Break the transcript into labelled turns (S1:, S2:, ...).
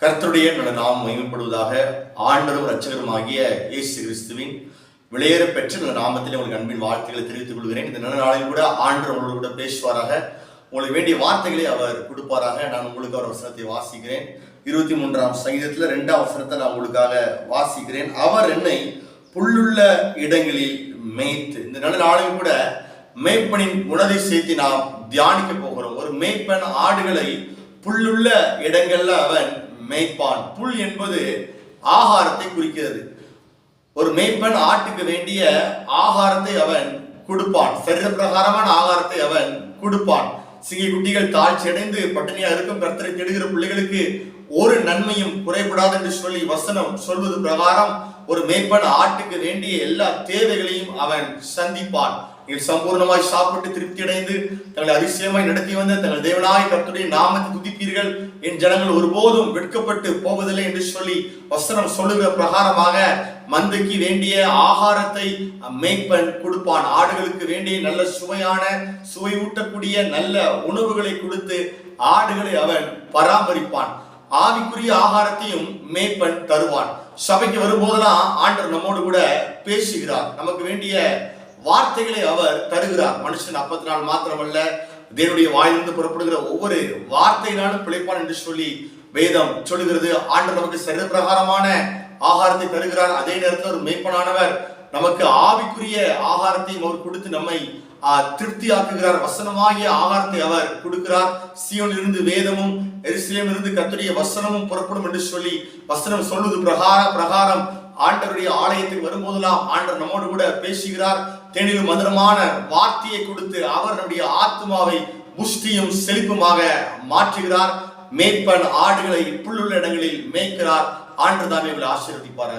S1: கர்த்தருடைய நாம் மகிமைப்படுவதாக. ஆண்டவரும் இரட்சகருமாகிய இயேசு கிறிஸ்துவின் விலையேற பெற்ற நல்ல நாமத்தில் உங்களுக்கு அன்பின் வாழ்த்துக்களை தெரிவித்துக் கொள்கிறேன். இந்த நல்ல நாளில் கூட ஆண்டவர் உங்களோடு கூட பேசுவாராக. உங்களுக்கு வேண்டிய வார்த்தைகளை அவர் கொடுப்பாராக. நான் உங்களுக்கு அவர் வசனத்தை வாசிக்கிறேன். 23ஆம் சங்கீதத்தில் 2ஆம் வசனத்தை நான் உங்களுக்காக வாசிக்கிறேன். அவர் என்னை புல்லுள்ள இடங்களில் மேய்த்து. இந்த நல்ல நாளில் கூட மேய்ப்பனின் குணத்தை சேர்த்து நாம் தியானிக்க போகிறோம். ஒரு மேய்ப்பன் ஆடுகளை புல்லுள்ள இடங்கள்ல அவன் மேய்ப்பான். புல் என்பது ஆகாரத்தை குறிக்கிறது. ஒரு மேய்ப்பன் ஆட்டுக்கு வேண்டிய ஆகாரத்தை அவன் கொடுப்பான். சரீர பிரகாரமான ஆகாரத்தை அவன் கொடுப்பான். சிங்கி குட்டிகள் தாழ்ச்சி அடைந்து பட்டினியா இருக்கும் கர்த்தரை தேடுகிற பிள்ளைகளுக்கு ஒரு நன்மையும் குறைபடாது என்று சொல்லி வசனம் சொல்வது பிரகாரம் ஒரு மேய்ப்பன் ஆட்டுக்கு வேண்டிய எல்லா தேவைகளையும் அவன் சந்திப்பான். சம்பூர்ணமாய் சாப்பிட்டு திருப்தி அடைந்து தங்களை அதிசயமாய் நடத்தி வந்த தங்கள் தேவனாய் கர்த்தருடைய நாமத்தை துதிப்பீர்கள், என் ஜனங்கள் ஒருபோதும் வெட்கப்பட்டு போவதில்லை என்று சொல்லி வசனம் சொல்லுகிற பிரகாரமாக மந்தைக்கு வேண்டிய ஆகாரத்தை மேய்ப்பன் கொடுப்பான். ஆடுகளுக்கு வேண்டிய நல்ல சுவையான சுவை ஊட்டக்கூடிய நல்ல உணவுகளை கொடுத்து ஆடுகளை அவன் பராமரிப்பான். ஆவிக்குரிய ஆகாரத்தையும் மேய்ப்பன் தருவான். சபைக்கு வரும்போதெல்லாம் ஆண்டவர் நம்மோடு கூட பேசுகிறார். நமக்கு வேண்டிய வார்த்தைகளை அவர் தருகிறார். மனுஷன் அப்பத்தினால் மாத்திரமல்ல, தேவனுடைய வாயிலிருந்து புறப்படுகிற ஒவ்வொரு வார்த்தையினாலும் பிழைப்பான் என்று சொல்லி வேதம் சொல்லுகிறது. ஆண்டவர் நமக்கு சரீர பிரகாரமான ஆகாரத்தை தருகிறார். அதே நேரத்தில் ஒரு மேய்ப்பனானவர் நமக்கு ஆவிக்குரிய ஆகாரத்தையும் அவர் கொடுத்து நம்மை திருப்தியாக்குகிறார். வசனமாகிய ஆகாரத்தை அவர் கொடுக்கிறார். சீயோனிலிருந்து வேதமும் எருசலேமிலிருந்து கர்த்தருடைய வசனமும் புறப்படும் என்று சொல்லி வசனம் சொல்வது பிரகாரம் ஆண்டவருடைய ஆலயத்துக்கு வரும்போதெல்லாம் ஆண்டவர் நம்மோடு கூட பேசுகிறார். தேனிலும் மதுரமான வார்த்தையை கொடுத்து அவர் நம்முடைய ஆத்மாவை புஷ்டியும் செழிப்புமாக மாற்றுகிறார். மேய்ப்பன் ஆடுகளை புல்லுள்ள இடங்களில் மேய்க்கிறார். ஆண்டவர் தாமே ஆசீர்வதிப்பார்.